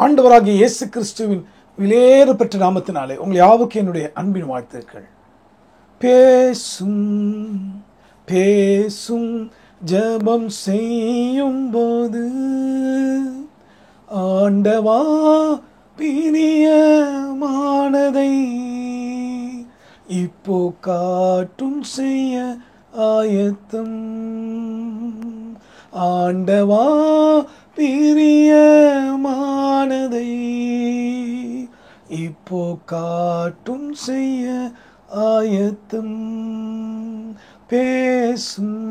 ஆண்டவராகிய இயேசு கிறிஸ்துவின் விலையேற பெற்ற நாமத்தினாலே உங்கள் யாவுக்கு என்னுடைய அன்பின் வாழ்த்துக்கள். பேசும் பேசும் ஜெபம் செய்யும் போது ஆண்டவா பிரியமானதை இப்போ காட்டும் செய்ய ஆயத்தம். ஆண்டவா பிரியமானதை இப்போ காட்டும் செய்ய ஆயத்தம். பேசும்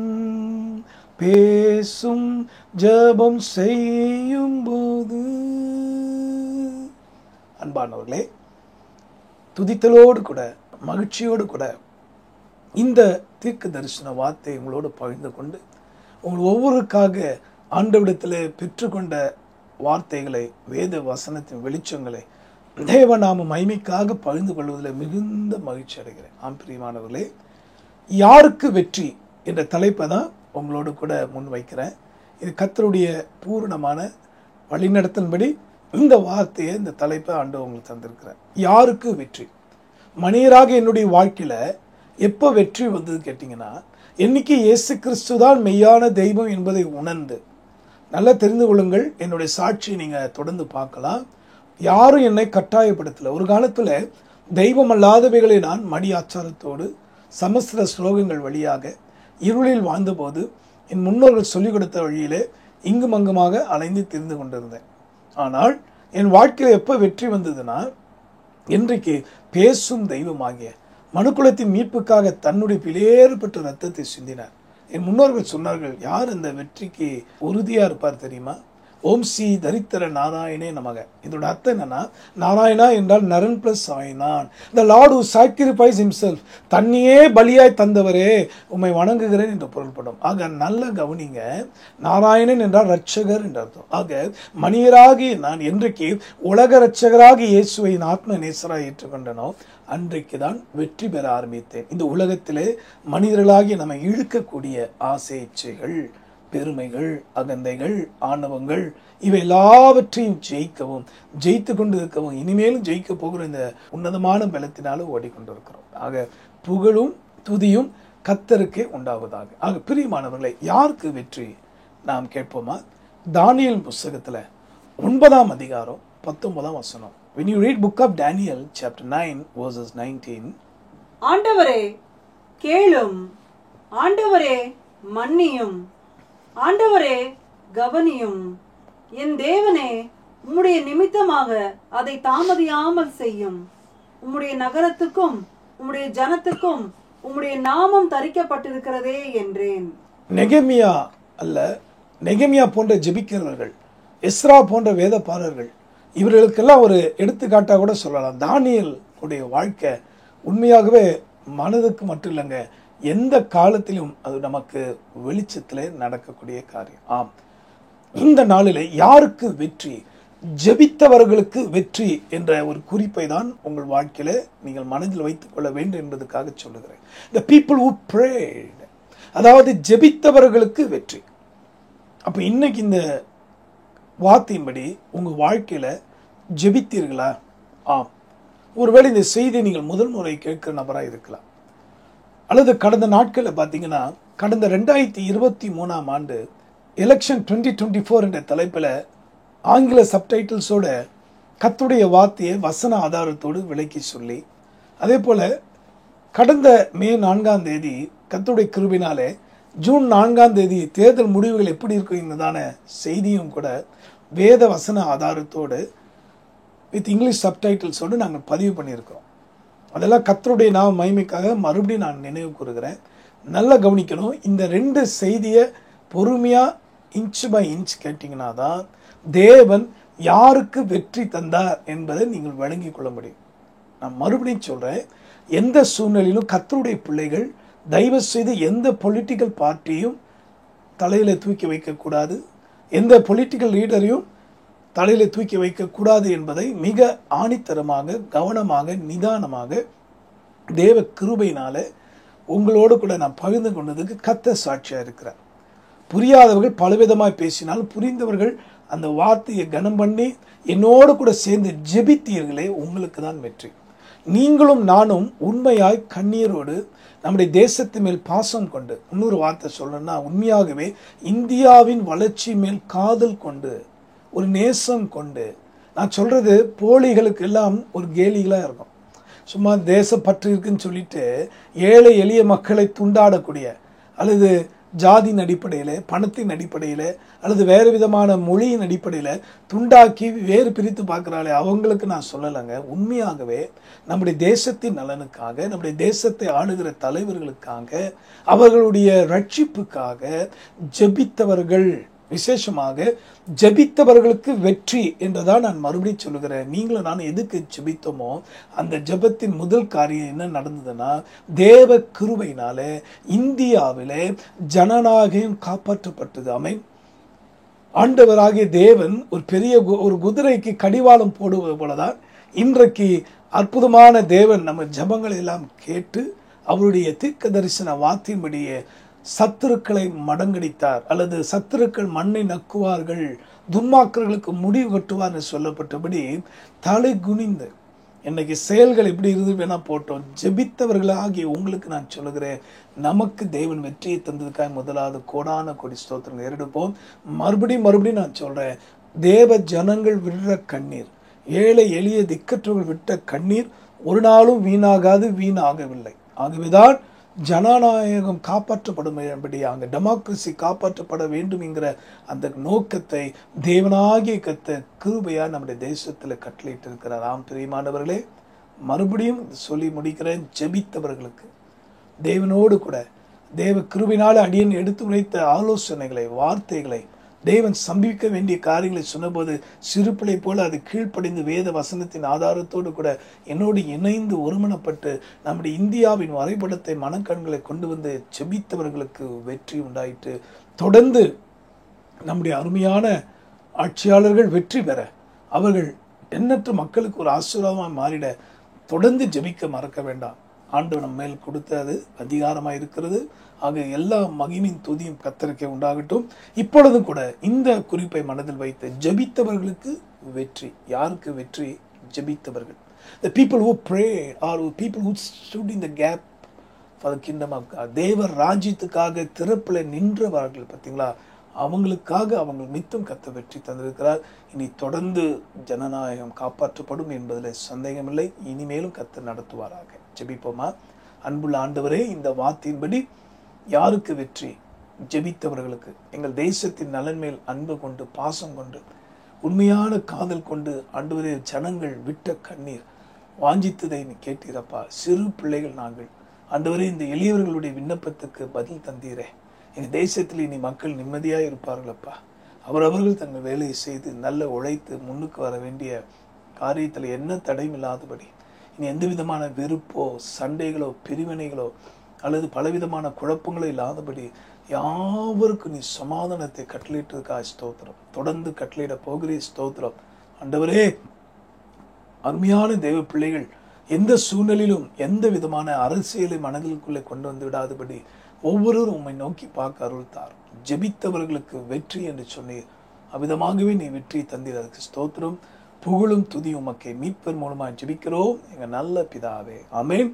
பேசும் ஜெபம் செய்யும் போது. அன்பானவர்களே, துதித்தலோடு கூட மகிழ்ச்சியோடு கூட இந்த தீர்க்க தரிசன வார்த்தை உங்களோடு பகிர்ந்து கொண்டு உங்கள் ஒவ்வொருக்காக ஆண்டவிடத்தில் பெற்றுக்கொண்ட வார்த்தைகளை, வேத வசனத்தின் வெளிச்சங்களை தேவநாம மகிமைக்காக பகிர்ந்து கொள்வதில் மிகுந்த மகிழ்ச்சி அடைகிறேன். பிரியமானவர்களே, யாருக்கு வெற்றி என்ற தலைப்பை தான் உங்களோடு கூட முன் வைக்கிறேன். இது கர்த்தருடைய பூரணமான வழிநடத்தின்படி இந்த வார்த்தையை, இந்த தலைப்பை ஆண்டவர் உங்களுக்கு தந்திருக்கிறேன். யாருக்கு வெற்றி? மனிதராக என்னுடைய வாழ்க்கையில எப்போ வெற்றி வந்தது கேட்டிங்கன்னா, என்னைக்கு இயேசு கிறிஸ்து தான் மெய்யான தெய்வம் என்பதை உணர்ந்து, நல்லா தெரிந்து கொள்ளுங்கள், என்னுடைய சாட்சியை நீங்கள் தொடர்ந்து பார்க்கலாம். யாரும் என்னை கட்டாயப்படுத்தலை. ஒரு காலத்தில் தெய்வம் அல்லாதவைகளை நான் மடி ஆச்சாரத்தோடு சமஸ்கிருத ஸ்லோகங்கள் வழியாக இருளில் வாழ்ந்தபோது என் முன்னோர்கள் சொல்லிக் கொடுத்த வழியிலே இங்கும் அங்குமாக அலைந்து திரிந்து கொண்டிருந்தேன். ஆனால் என் வாழ்க்கையில் எப்போ வெற்றி வந்ததுன்னா, இன்றைக்கு பேசும் தெய்வமாகிய மனுக்குலத்தின் மீட்புக்காக தன்னுடைய விலையேறப்பட்ட ரத்தத்தை சிந்தினார். என் முன்னோர்கள் சொன்னார்கள், யார் இந்த வெற்றிக்கு உறுதியா இருப்பார் தெரியுமா? ஓம் ஸ்ரீ தரித்திர நாராயணே நமக. இதோட அர்த்தம் என்னன்னா, நாராயணா என்றால் நரன் பிளஸ் ஆயினான். The lord who sacrifice himself, தன்னையே பலியாய் தந்தவரே உம்மை வணங்குகிறேன் என்று பொருள்படும். ஆக நல்ல கவனிங்க, நாராயணன் என்றால் ரட்சகர் என்ற அர்த்தம். ஆக மனிதராகி நான் என்றைக்கு உலக ரட்சகராகி இயேசுவை ஆத்ம நேசராக ஏற்றுக்கொண்டனோ அன்றைக்கு தான் வெற்றி பெற ஆரம்பித்தேன். இந்த உலகத்திலே மனிதர்களாகி நம்ம இழுக்கக்கூடிய ஆசை, இச்சைகள், பெருமைகள், அகந்தைகள், ஆணவங்கள், இவை எல்லாவற்றையும் ஜெயிக்கவும், ஜெயித்து கொண்டு இருக்கவும், இனிமேலும் ஜெயிக்க போகிற இந்த உன்னதமான பலத்தினாலும் ஓடிக்கொண்டிருக்கிறோம். ஆக புகழும் துதியும் கர்த்தருக்கே உண்டாவதாக. ஆக பிரியமானவர்களை, யாருக்கு வெற்றி நாம் கேட்போமா? தானியேல் புஸ்தகத்தில் 9ஆம் அதிகாரம் 19ஆம் வசனம். When you read book of Daniel chapter 9 verses 19, ஆண்டவரே கேளும், ஆண்டவரே மன்னியும், ஆண்டவரே கவனியும், என் தேவனே உம்முடைய நிமித்தமாக அதை தாமதியாமல் செய்யும். உம்முடைய நகரத்துக்கும் உம்முடைய ஜனத்துக்கும் உம்முடைய நாமம் தரிக்கப்பட்டிருக்கிறதே என்றேன். நெகேமியா அல்ல, நெகேமியா போன்ற ஜெபிக்கிறவர்கள், எஸ்ரா போன்ற வேதபாரர்கள், இவர்களுக்கெல்லாம் ஒரு எடுத்துக்காட்டாக கூட சொல்லலாம். தானியேல் உடைய வாழ்க்கை உண்மையாகவே மனதுக்கு மட்டும் இல்லைங்க, எந்த காலத்திலும் அது நமக்கு வெளிச்சத்தில் நடக்கக்கூடிய காரியம். ஆம், இந்த நாளில் யாருக்கு வெற்றி? ஜெபித்தவர்களுக்கு வெற்றி என்ற ஒரு குறிப்பை தான் உங்கள் வாழ்க்கையில நீங்கள் மனதில் வைத்துக் கொள்ள வேண்டும் என்பதற்காக சொல்லுகிறேன். The people who prayed, அதாவது ஜெபித்தவர்களுக்கு வெற்றி. அப்ப இன்னைக்கு இந்த வார்த்தையின்படி உங்க வாழ்க்கையில ஜெபித்தீர்களா? ஆம். ஒருவேளை இந்த செய்தியை நீங்கள் முதல் முறை கேட்கிற நபராக இருக்கலாம், அல்லது கடந்த நாட்களில் பார்த்தீங்கன்னா, கடந்த 2023ஆம் ஆண்டு எலெக்ஷன் 2024 என்ற தலைப்பில் ஆங்கில சப்டைட்டில்ஸோட கர்த்தருடைய வார்த்தையை வசன ஆதாரத்தோடு விளக்கி சொல்லி, அதே போல் கடந்த மே 4ஆம் தேதி கர்த்தருடைய கிருபையினாலே ஜூன் 4ஆம் தேதி தேர்தல் முடிவுகள் எப்படி இருக்குங்கிறதான செய்தியும் கூட வேத வசன ஆதாரத்தோடு வித் இங்கிலீஷ் சப்டைட்டில்ஸோடு நாங்கள் பதிவு பண்ணியிருக்கிறோம். அதெல்லாம் கர்த்தருடைய நாம மகிமைக்காக மறுபடியும் நான் நினைவு கூறுகிறேன். நல்லா கவனிக்கணும். இந்த 2 செய்தியை பொறுமையாக இன்ச் பை இன்ச் கேட்டிங்கன்னா தான் தேவன் யாருக்கு வெற்றி தந்தார் என்பதை நீங்கள் வழங்கி கொள்ள முடியும். நான் மறுபடியும் சொல்கிறேன், எந்த சூழ்நிலையிலும் கர்த்தருடைய பிள்ளைகள் தயவு செய்து எந்த பொலிட்டிக்கல் பார்ட்டியும் தலையில் தூக்கி வைக்கக்கூடாது, எந்த பொலிட்டிக்கல் லீடரையும் தலையில் தூக்கி வைக்கக்கூடாது என்பதை மிக ஆணித்தரமாக, கவனமாக, நிதானமாக தேவ கிருபையினால உங்களோடு கூட நான் பகிர்ந்து கொண்டதுக்கு கர்த்தர் சாட்சியாக இருக்கிறார். புரியாதவர்கள் பலவிதமாய் பேசினால் புரிந்தவர்கள் அந்த வார்த்தையை கனம் பண்ணி என்னோடு கூட சேர்ந்து ஜெபித்தீர்களே, உங்களுக்கு தான் வெற்றி. நீங்களும் நானும் உண்மையாய் கண்ணீரோடு நம்முடைய தேசத்து மேல் பாசம் கொண்டு, இன்னொரு வார்த்தை சொல்லணும்னா உண்மையாகவே இந்தியாவின் வளர்ச்சி மேல் காதல் கொண்டு, ஒரு நேசம் கொண்டு, நான் சொல்றது போலிகளுக்கு எல்லாம் ஒரு கேலிகளாக இருக்கும். சும்மா தேசப்பற்று இருக்குன்னு சொல்லிட்டு ஏழை எளிய மக்களை துண்டாடக்கூடிய, அல்லது ஜாதியின் அடிப்படையில், பணத்தின் அடிப்படையில், அல்லது வேறு விதமான மொழியின் அடிப்படையில் துண்டாக்கி வேறு பிரித்து பார்க்குறாளே, அவங்களுக்கு நான் சொல்லலைங்க. உண்மையாகவே நம்முடைய தேசத்தின் நலனுக்காக, நம்முடைய தேசத்தை ஆளுகிற தலைவர்களுக்காக, அவர்களுடைய ரட்சிப்புக்காக ஜெபித்தவர்கள், விசேஷமாக ஜெபித்தவர்களுக்கு வெற்றி என்றுதான் நான் மறுபடியும் சொல்லுகிறேன். நீங்களும் நான் எதுக்கு ஜெபித்தோமோ அந்த ஜெபத்தின் முதல் காரியம் என்ன நடந்ததுன்னா, தேவ கிருபையினால இந்தியாவிலே ஜனநாயகம் காப்பாற்றப்பட்டது. ஆமென். ஆண்டவராகிய தேவன் ஒரு பெரிய ஒரு குதிரைக்கு கடிவாளம் போடுவது போலதான் இன்றைக்கு அற்புதமான தேவன் நம்ம ஜெபங்களை எல்லாம் கேட்டு அவருடைய தீர்க்க தரிசன வார்த்தையின்படியே சத்துருக்களை மடங்கடித்தார், அல்லது சத்துருக்கள் மண்ணை நக்குவார்கள், துன்மாக்கர்களுக்கு முடிவு கட்டுவார்னு சொல்லப்பட்டபடி தலை குனிந்து, இன்னைக்கு செயல்கள் எப்படி இருந்து வேணா போட்டோம், ஜெபித்தவர்களாகிய உங்களுக்கு நான் சொல்லுகிறேன், நமக்கு தேவன் வெற்றியை தந்ததுக்காக முதலாவது கோடான கோடி ஸ்தோத்திரம் ஏறெடுப்போம். மறுபடியும் நான் சொல்றேன், தேவ ஜனங்கள் விடுற கண்ணீர், ஏழை எளிய திக்கற்றவர்கள் விட்ட கண்ணீர் ஒரு நாளும் வீணாகவில்லை. ஆகவேதான் ஜனநாயகம் காப்பாற்றப்படும்படியாக, டெமோக்ரஸி காப்பாற்றப்பட வேண்டும் என்கிற அந்த நோக்கத்தை தேவனாகிய கர்த்தர் கிருபையா நம்முடைய தேசத்தில் கட்டளையிட்டு இருக்கிறார். ஆம் பிரியமானவர்களே, மறுபடியும் சொல்லி முடிக்கிறேன், ஜெபித்தவர்களுக்கு தேவனோடு கூட தேவ கிருபையினால் அடியன் எடுத்து உரைத்த ஆலோசனைகளை, வார்த்தைகளை, தேவன் சம்பிக்க வேண்டிய காரியங்களை சொன்னபோது சிறுபிள்ளை போல அது கீழ்ப்படிந்து வேத வசனத்தின் ஆதாரத்தோடு கூட என்னோடு இணைந்து ஒருமனப்பட்டு நம்முடைய இந்தியாவின் வரைபடத்தை மனக்கண்களை கொண்டு வந்து ஜெபித்தவர்களுக்கு வெற்றி உண்டாயிற்று. தொடர்ந்து நம்முடைய அருமையான ஆட்சியாளர்கள் வெற்றி பெற, அவர்கள் எண்ணற்ற மக்களுக்கு ஒரு ஆசீர்வாதமாக மாறிட தொடர்ந்து ஜெபிக்க மறக்க வேண்டாம். ஆண்டவர் நம்ம மேல் கொடுத்த அது அதிகாரமாக இருக்கிறது. ஆக எல்லா மகிமையின் துதியும் கர்த்தருக்கே உண்டாகட்டும். இப்பொழுதும் கூட இந்த குறிப்பை மனதில் வைத்து ஜெபித்தவர்களுக்கு வெற்றி. யாருக்கு வெற்றி? ஜெபித்தவர்கள். The people who prayed or people who stood in the gap for the kingdom of God. தேவ ராஜ்யத்துக்காக திறப்பில் நின்றவர்கள் பார்த்தீங்களா, அவங்களுக்காக அவங்க மித்தம் கர்த்தர் வெற்றி தந்திருக்கிறார். இனி தொடர்ந்து ஜனநாயகம் காப்பாற்றப்படும் என்பதில் சந்தேகமில்லை. இனிமேலும் கர்த்தர் நடத்துவாராக. ஜெபிப்போமா? அன்புள்ள ஆண்டவரே, இந்த வார்த்தையின்படி யாருக்கு வெற்றி? ஜெபித்தவர்களுக்கு. எங்கள் தேசத்தின் நலன் மேல் அன்பு கொண்டு, பாசம் கொண்டு, உண்மையான காதல் கொண்டு ஆண்டவரே, ஜனங்கள் விட்ட கண்ணீர் வாஞ்சித்ததை நீ கேட்டீரப்பா. சிறு பிள்ளைகள் நாங்கள் ஆண்டவரே, இந்த எளியவர்களுடைய விண்ணப்பத்துக்கு பதில் தந்தீரே. எங்கள் தேசத்தில் இனி மக்கள் நிம்மதியாக இருப்பார்களப்பா. அவரவர்கள் தங்கள் வேலையை செய்து நல்ல உழைத்து முன்னுக்கு வர வேண்டிய காரியத்தில் என்ன தடையும் இல்லாதபடி, இனி எந்த விதமான வெறுப்போ, சண்டைகளோ, பிரிவினைகளோ அல்லது பலவிதமான குழப்பங்களோ இல்லாதபடி யாவருக்கும் நீ சமாதானத்தை கட்டளையிட்டதுக்கா ஸ்தோத்திரம். தொடர்ந்து கட்டளையிட போகிறே ஸ்தோத்திரம். ஆண்டவரே, அருமையான தேவ பிள்ளைகள் எந்த சூழ்நிலையிலும் எந்த விதமான அரசியலை மனதிற்குள்ளே கொண்டு வந்து விடாதபடி ஒவ்வொருவரும் உம்மை நோக்கி பார்க்க அருள்தார். ஜெபித்தவர்களுக்கு வெற்றி என்று சொன்னீர். அவ்விதமாகவே நீ வெற்றி தந்தீர். அதுக்கு ஸ்தோத்திரம். புகழும் துதி உமக்கே. மீட்பர் மூலமாக ஜெபிக்கிறோம் எங்க நல்ல பிதாவே. ஆமென்.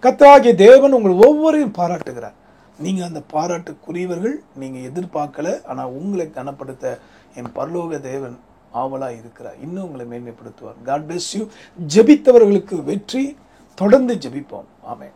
கர்த்தராகிய தேவன் உங்கள் ஒவ்வொருவரையும் பாராட்டுகிறார். நீங்க அந்த பாராட்டுக்குரியவர்கள். நீங்க எதிர்பார்க்கல, ஆனா உங்களை கனப்படுத்த என் பரலோக தேவன் ஆவலா இருக்கிறார். இன்னும் உங்களை மேன்மைப்படுத்துவார். God bless you. ஜெபித்தவர்களுக்கு வெற்றி. தொடர்ந்து ஜெபிப்போம். ஆமென்.